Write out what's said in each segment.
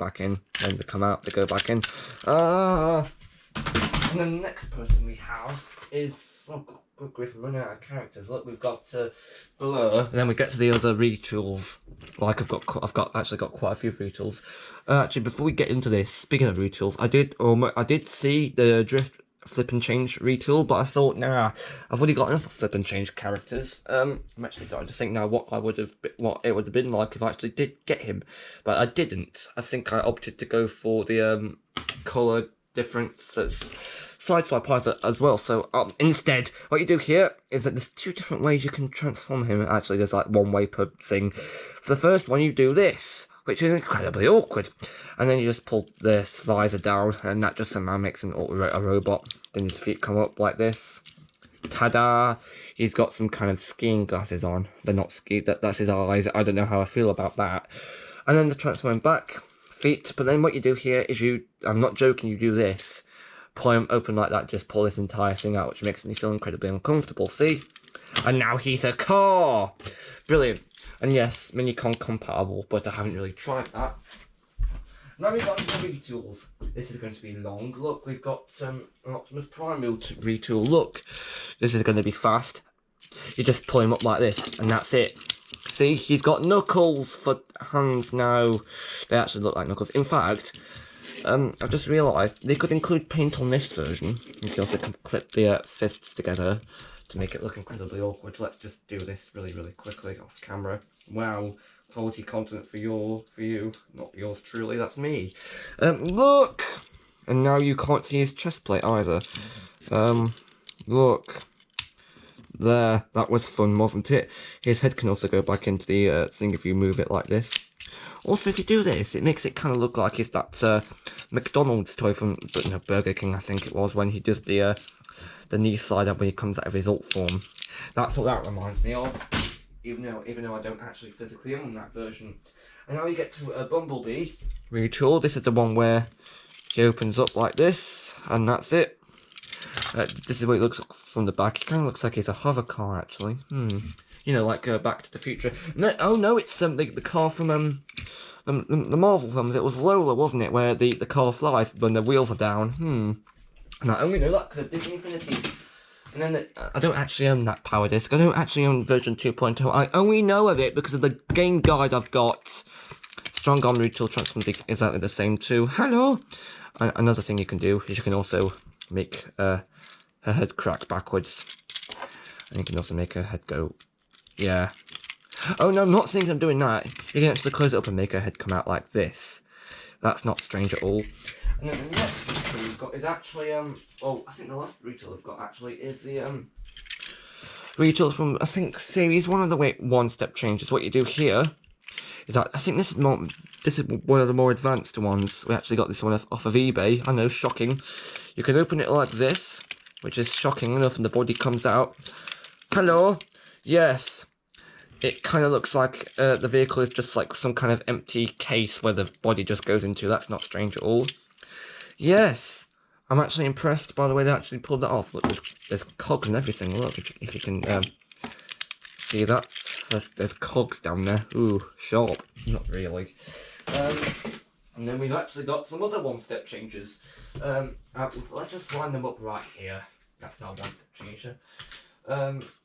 back in. Then they come out, they go back in. And then the next person we have is, oh good grief, I'm running out of characters. Look, we've got Blur, and then we get to the other retools. Like I've actually got quite a few retools. Actually, before we get into this, speaking of retools, I did see the drift flip and change retool, but I thought, nah, I've already got enough flip and change characters. I'm actually starting to think now what it would have been like if I actually did get him, but I didn't. I think I opted to go for the colour differences. Sideswipe eyes as well. So instead, what you do here is that there's two different ways you can transform him. Actually, there's like one way per thing. For the first one, you do this, which is incredibly awkward, and then you just pull this visor down, and that just somehow makes him a robot. Then his feet come up like this. Ta-da! He's got some kind of skiing glasses on. They're not ski. That's his eyes. I don't know how I feel about that. And then the transform back, feet. But then what you do here is I'm not joking. You do this. Pull him open like that, just pull this entire thing out, which makes me feel incredibly uncomfortable. See? And now he's a car! Brilliant. And yes, Minicon compatible, but I haven't really tried that. Now we've got the retools. This is going to be long. Look, we've got an Optimus Prime retool. Look, this is going to be fast. You just pull him up like this, and that's it. See, he's got knuckles for hands now. They actually look like knuckles. In fact, I've just realised they could include paint on this version. You can also clip the fists together to make it look incredibly awkward. Let's just do this really, really quickly off camera. Wow, quality content for you, not yours truly. That's me. Look, and now you can't see his chest plate either. Look. There, that was fun, wasn't it? His head can also go back into the thing if you move it like this. Also, if you do this, it makes it kind of look like it's that McDonald's toy from Burger King, I think it was, when he does the knee slide up when he comes out of his alt form. That's what that reminds me of, even though I don't actually physically own that version. And now you get to a Bumblebee retool. This is the one where he opens up like this, and that's it. This is what it looks like from the back. It kind of looks like it's a hover car, actually. You know, like Back to the Future. No, oh no, it's the car from the Marvel films. It was Lola, wasn't it, where the car flies when the wheels are down. And I only know that because of Disney Infinity. And then I don't actually own that power disc. I don't actually own version 2.0. I only know of it because of the game guide I've got. Strong Arm Retool Transform is exactly the same too. Hello! Another thing you can do is you can also make her head crack backwards. And you can also make her head go... Yeah. Oh no, I'm not saying I'm doing that. You can actually close it up and make her head come out like this. That's not strange at all. And then the next retool we've got is actually, well, I think the last retool I've got actually is the, retool from, I think, series 1 of the one-step changes. What you do here is that, I think this is one of the more advanced ones. We actually got this one off of eBay. I know, shocking. You can open it like this, which is shocking enough, and the body comes out. Hello? Yes. It kind of looks like the vehicle is just like some kind of empty case where the body just goes into. That's not strange at all. Yes, I'm actually impressed by the way they actually pulled that off. Look, there's cogs and everything. Look, if you can see that. There's cogs down there. Ooh, sharp. Not really. And then we've actually got some other one-step changes. Let's just line them up right here. That's not a one-step changer.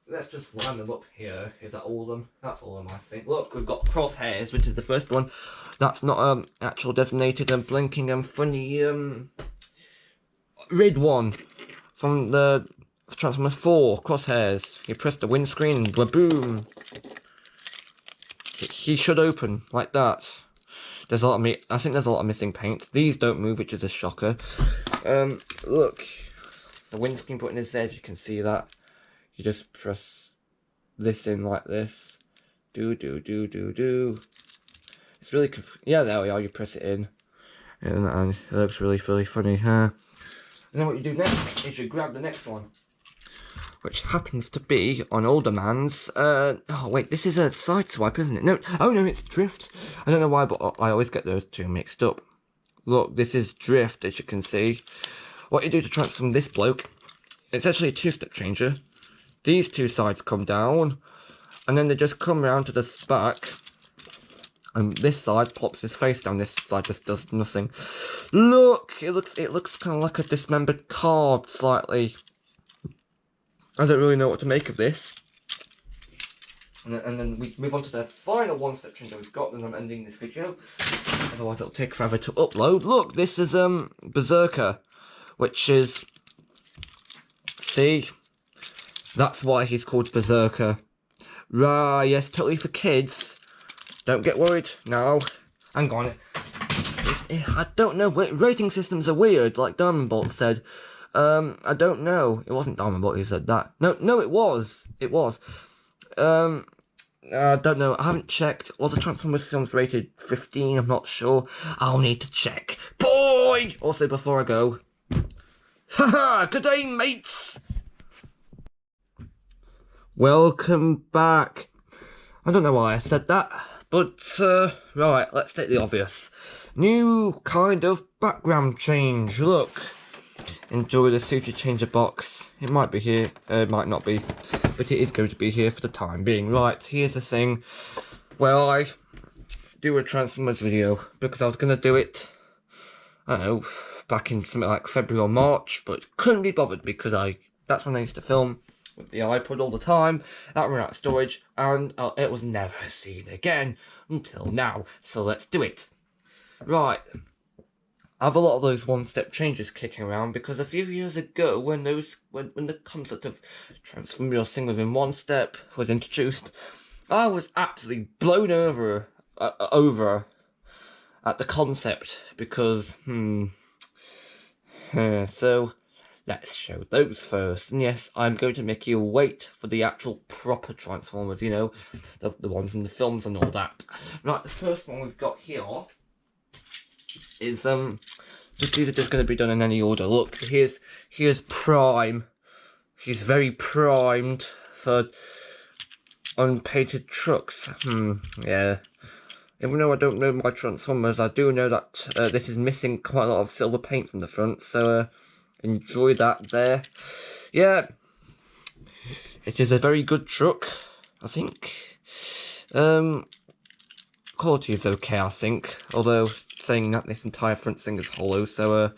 Let's just line them up here. Is that all of them? That's all of them, I think. Look, we've got crosshairs, which is the first one. That's not actual designated and blinking and funny red one from the Transformers 4 crosshairs. You press the windscreen and boom. He should open like that. There's a lot of I think there's a lot of missing paint. These don't move, which is a shocker. Look, the windscreen button is there. If you can see that. You just press this in like this. Do. It's really yeah, there we are. You press it in, and it looks really funny, huh? And then what you do next is you grab the next one, which happens to be on Older Man's. Oh wait, this is a sideswipe, isn't it? No, oh no, it's drift. I don't know why, but I always get those two mixed up. Look, this is drift, as you can see. What you do to transform this bloke, it's actually a two-step changer. These two sides come down, and then they just come around to the back, And this side pops his face down, this side just does nothing. Look! It looks kind of like a dismembered card, slightly. I don't really know what to make of this. And then we move on to the final one-step change that we've got, and I'm ending this video. Otherwise it'll take forever to upload. Look, this is Berserker, which is... See? That's why he's called Berserker. Right, yes, totally for kids. Don't get worried now. Hang on. I don't know. Rating systems are weird, like Diamond Bolt said. I don't know. It wasn't Diamond Bolt who said that. No, it was. It was. I don't know. I haven't checked. All the Transformers films rated 15. I'm not sure. I'll need to check. Boy! Also, before I go. Haha! Good day, mates! Welcome back. I don't know why I said that. But, right, let's take the obvious. New kind of background change. Look. Enjoy the suture changer box. It might be here, it might not be. But it is going to be here for the time being. Right, here's the thing. Well, I do a Transformers video. Because I was going to do it, I don't know, back in something like February or March. But couldn't be bothered because that's when I used to film with the iPod all the time. That ran out of storage. And it was never seen again. Until now. So let's do it. Right. I have a lot of those one-step changes kicking around because a few years ago, when the concept of transform your thing within one step was introduced, I was absolutely blown over at the concept because so let's show those first. And yes, I'm going to make you wait for the actual proper Transformers, you know, the ones in the films and all that. Right, the first one we've got here is these are just going to be done in any order. Look, here's Prime. He's very primed for unpainted trucks. Yeah. Even though I don't know my Transformers, I do know that this is missing quite a lot of silver paint from the front. So enjoy that there. Yeah, it is a very good truck, I think. Quality is okay, I think. Although saying that, this entire front thing is hollow, so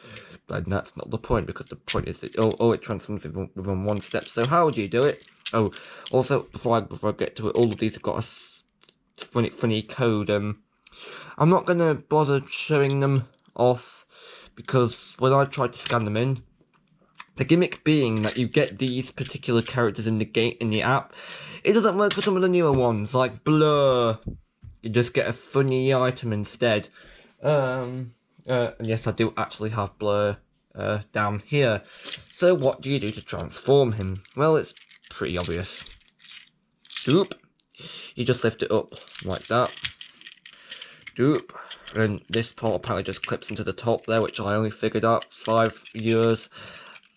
but that's not the point, because the point is that it transforms within one step. So how do you do it? Oh, also before I get to it, all of these have got a funny code. I'm not gonna bother showing them off because when I tried to scan them in, the gimmick being that you get these particular characters in the app, it doesn't work for some of the newer ones like Blur. You just get a funny item instead. And yes, I do actually have Blur down here. So what do you do to transform him? Well, it's pretty obvious. Doop. You just lift it up like that. Doop. And this part apparently just clips into the top there, which I only figured out 5 years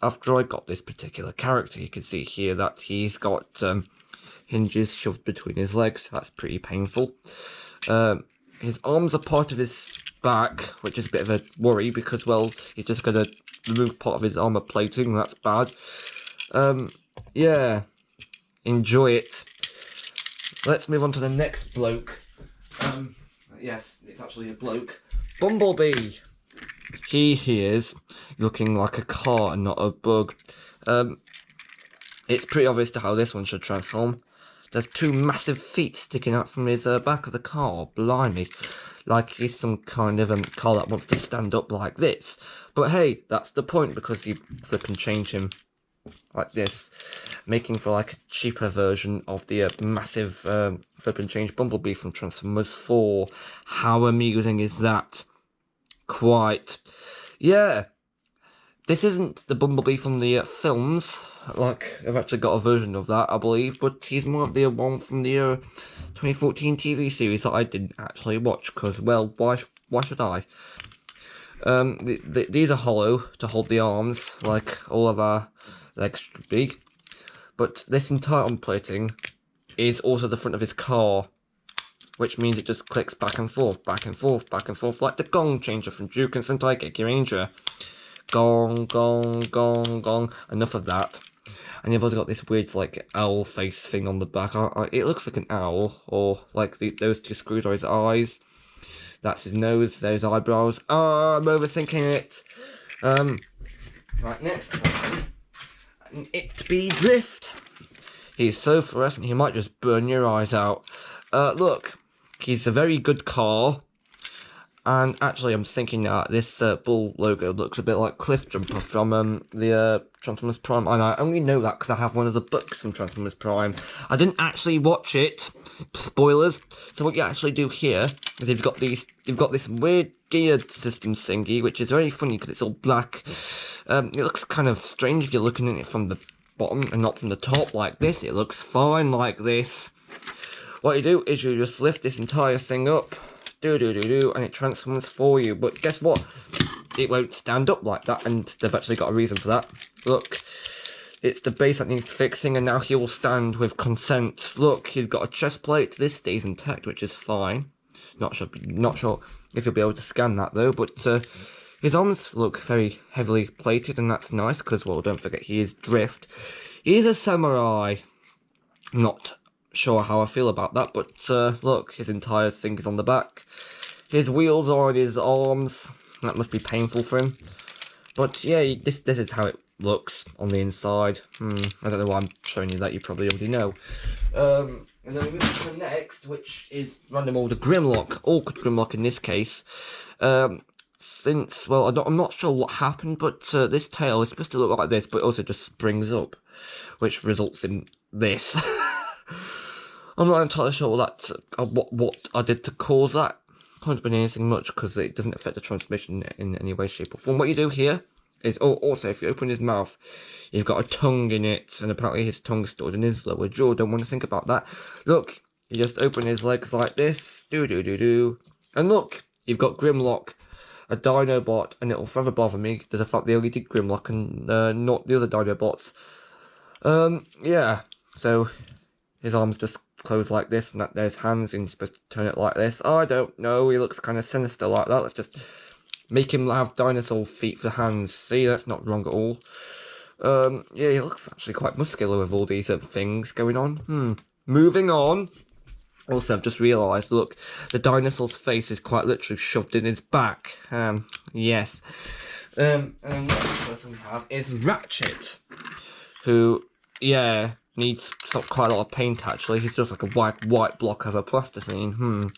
after I got this particular character. You can see here that he's got hinges shoved between his legs. That's pretty painful. His arms are part of his back, which is a bit of a worry because, well, he's just going to remove part of his armor plating. That's bad. Yeah, enjoy it. Let's move on to the next bloke. Yes, it's actually a bloke. Bumblebee. He is looking like a car and not a bug. It's pretty obvious to how this one should transform. There's 2 massive feet sticking out from his back of the car. Blimey. Like he's some kind of car that wants to stand up like this. But hey, that's the point, because you flip and change him like this, making for like a cheaper version of the massive flip and change Bumblebee from Transformers 4. How amusing is that? Quite. Yeah. This isn't the Bumblebee from the films. Like, I've actually got a version of that, I believe, but he's more of the one from the 2014 TV series that I didn't actually watch, because, well, why should I? These are hollow to hold the arms, like all of our legs should be, but this entire arm plating is also the front of his car, which means it just clicks back and forth, back and forth, back and forth, like the gong changer from Duke and Sentai Geki Ranger. Gong, gong, gong, gong. Enough of that. And you've also got this weird, like, owl face thing on the back. It looks like an owl, or like those 2 screws are his eyes. That's his nose, those eyebrows. Oh, I'm overthinking it. Right, next one. And it be Drift. He's so fluorescent, he might just burn your eyes out. Look, he's a very good car. And actually, I'm thinking that this bull logo looks a bit like Cliff Jumper from the Transformers Prime. And I only know that because I have one of the books from Transformers Prime. I didn't actually watch it. Spoilers. So what you actually do here is you've got this weird geared system thingy, which is very funny because it's all black. It looks kind of strange if you're looking at it from the bottom and not from the top like this. It looks fine like this. What you do is you just lift this entire thing up. And it transforms for you. But guess what? It won't stand up like that, and they've actually got a reason for that. Look, it's the base that needs fixing, and now he will stand with consent. Look, he's got a chest plate. This stays intact, which is fine. Not sure if you'll be able to scan that though. But his arms look very heavily plated, and that's nice because, well, don't forget he is Drift. He's a samurai. Not sure how I feel about that, but look, his entire thing is on the back. His wheels are on his arms. That must be painful for him. But yeah, this is how it looks on the inside. I don't know why I'm showing you that. You probably already know. And then we move to the next, which is random order Grimlock. Awkward Grimlock in this case. Since, well, I'm not sure what happened, but this tail is supposed to look like this, but it also just springs up, which results in this. I'm not entirely sure what I did to cause that. Can't have been anything much because it doesn't affect the transmission in any way, shape, or form. What you do here is, also, if you open his mouth, you've got a tongue in it, and apparently his tongue's stored in his lower jaw. Don't want to think about that. Look, you just open his legs like this. And look, you've got Grimlock, a Dinobot, and it'll forever bother me that the fact they only did Grimlock and not the other Dinobots. Yeah, so his arms just close like this, and there's hands, and you're supposed to turn it like this. I don't know, he looks kind of sinister like that. Let's just make him have dinosaur feet for hands. See, that's not wrong at all. Yeah, he looks actually quite muscular with all these things going on. Moving on. Also, I've just realised, look, the dinosaur's face is quite literally shoved in his back. Yes. And the next person we have is Ratchet, who, yeah, needs quite a lot of paint actually. He's just like a white block of a plasticine.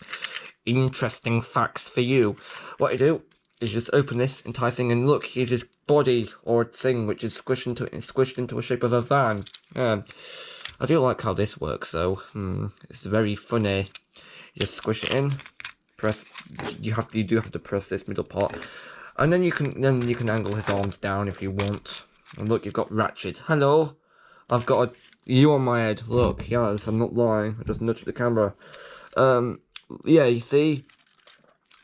Interesting facts for you. What you do is just open this entire thing, and look, here's his body or thing, which is squished into a shape of a van. I do like how this works though. It's very funny. You just squish it in, press. You do have to press this middle part, and then you can angle his arms down if you want. And look, you've got Ratchet. Hello, I've got you on my head. Look, yes, I'm not lying. I just nudged the camera. Yeah, you see.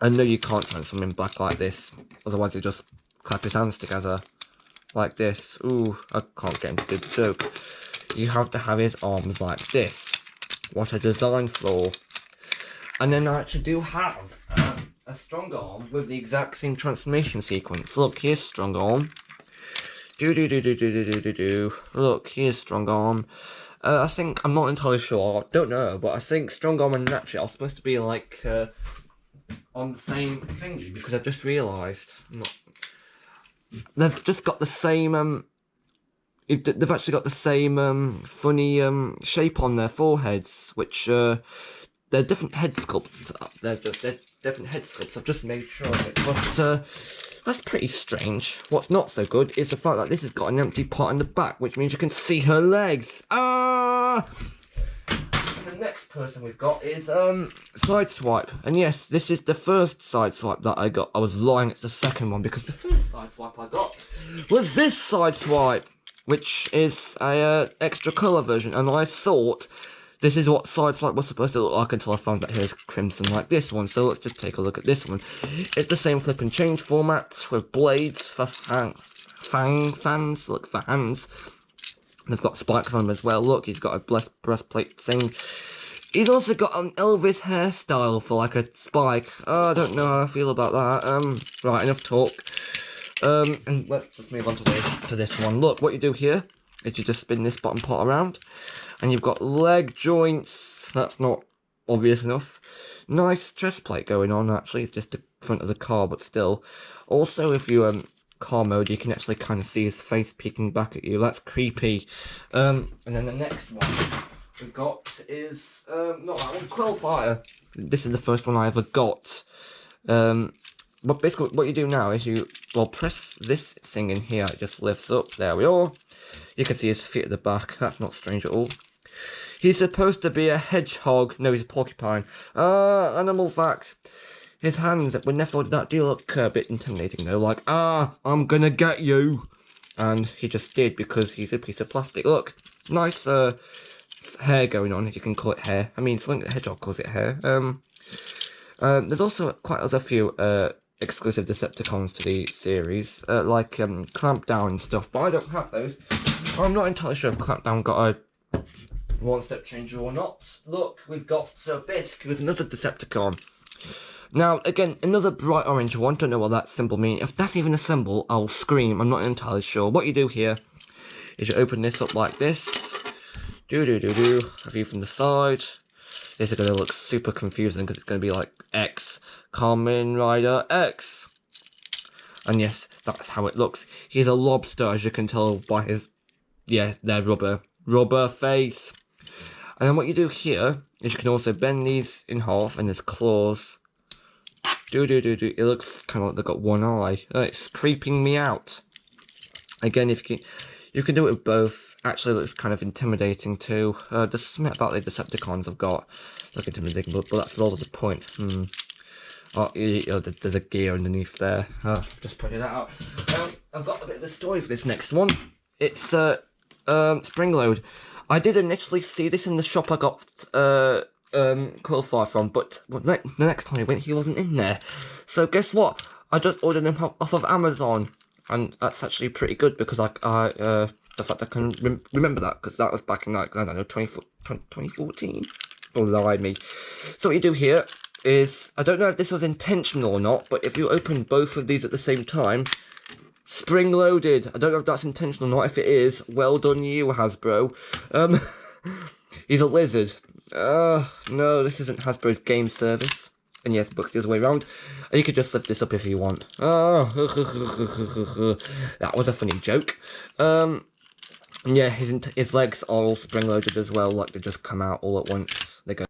I know you can't transform him black like this, otherwise he just clap his hands together like this. Ooh, I can't get him to do the joke. You have to have his arms like this. What a design flaw. And then I actually do have a strong arm with the exact same transformation sequence. Look, here's strong arm. Look, here's strong arm. I think, I'm not entirely sure, I don't know, but I think strong arm and Ratchet are supposed to be like on the same thingy, because I've just realised they've just got the same they've actually got the same funny shape on their foreheads, which they're different head sculpts. They're different head sculpts. I've just made sure of it, but that's pretty strange. What's not so good is the fact that this has got an empty part in the back, which means you can see her legs. Ah! The next person we've got is Sideswipe, and yes, this is the first Sideswipe that I got. I was lying, it's the second one, because the first Sideswipe I got was this Sideswipe, which is a extra colour version, and I thought this is what Sideswipe was supposed to look like until I found that here's crimson like this one. So let's just take a look at this one. It's the same flip and change format with blades for fans. Look, for hands. They've got spikes on them as well. Look, he's got a breastplate thing. He's also got an Elvis hairstyle for like a spike. Oh, I don't know how I feel about that. Right, enough talk. And let's just move on to this one. Look, what you do here is you just spin this bottom part around, and you've got leg joints. That's not obvious enough. Nice chest plate going on, actually. It's just the front of the car, but still. Also, if you car mode, you can actually kind of see his face peeking back at you. That's creepy. And then the next one we've got is not that one, Quillfire. This is the first one I ever got. But basically what you do now is you press this thing in here. It just lifts up. There we are. You can see his feet at the back. That's not strange at all. He's supposed to be a hedgehog. No, he's a porcupine. Animal facts. His hands, when never that do look a bit intimidating though, like, I'm gonna get you. And he just did, because he's a piece of plastic. Look, nice hair going on, if you can call it hair. I mean, Sonic the Hedgehog calls it hair. There's also quite a few exclusive Decepticons to the series, like Clampdown and stuff, but I don't have those. I'm not entirely sure if Clampdown got a one-step changer or not. Look, we've got Bisque, who's another Decepticon. Now, again, another bright orange one. Don't know what that symbol means. If that's even a symbol, I'll scream. I'm not entirely sure. What you do here is you open this up like this. A view from the side. This is going to look super confusing because it's going to be like X. Kamen Rider X. And yes, that's how it looks. He's a lobster, as you can tell by his, their rubber face. And then what you do here is you can also bend these in half, and there's claws. It looks kind of like they've got one eye. It's creeping me out. Again, if you can do it with both. Actually, it looks kind of intimidating too. There's something about the Decepticons I've got look intimidating, but that's all to the point. Oh, there's a gear underneath there. Just pointed that out. I've got a bit of a story for this next one. It's Spring Load. I did initially see this in the shop I got Quillfire from, but the next time he went, he wasn't in there. So guess what? I just ordered him off of Amazon, and that's actually pretty good because the fact I can remember that, because that was back in like, I don't know, 2014. Don't lie me. So what you do here is, I don't know if this was intentional or not, but if you open both of these at the same time, spring loaded. I don't know if that's intentional or not. If it is, well done you, Hasbro. He's a lizard. No, this isn't Hasbro's game service. And yes, books the other way around. And you could just lift this up if you want. That was a funny joke. Yeah, his legs are all spring loaded as well, like they just come out all at once. They go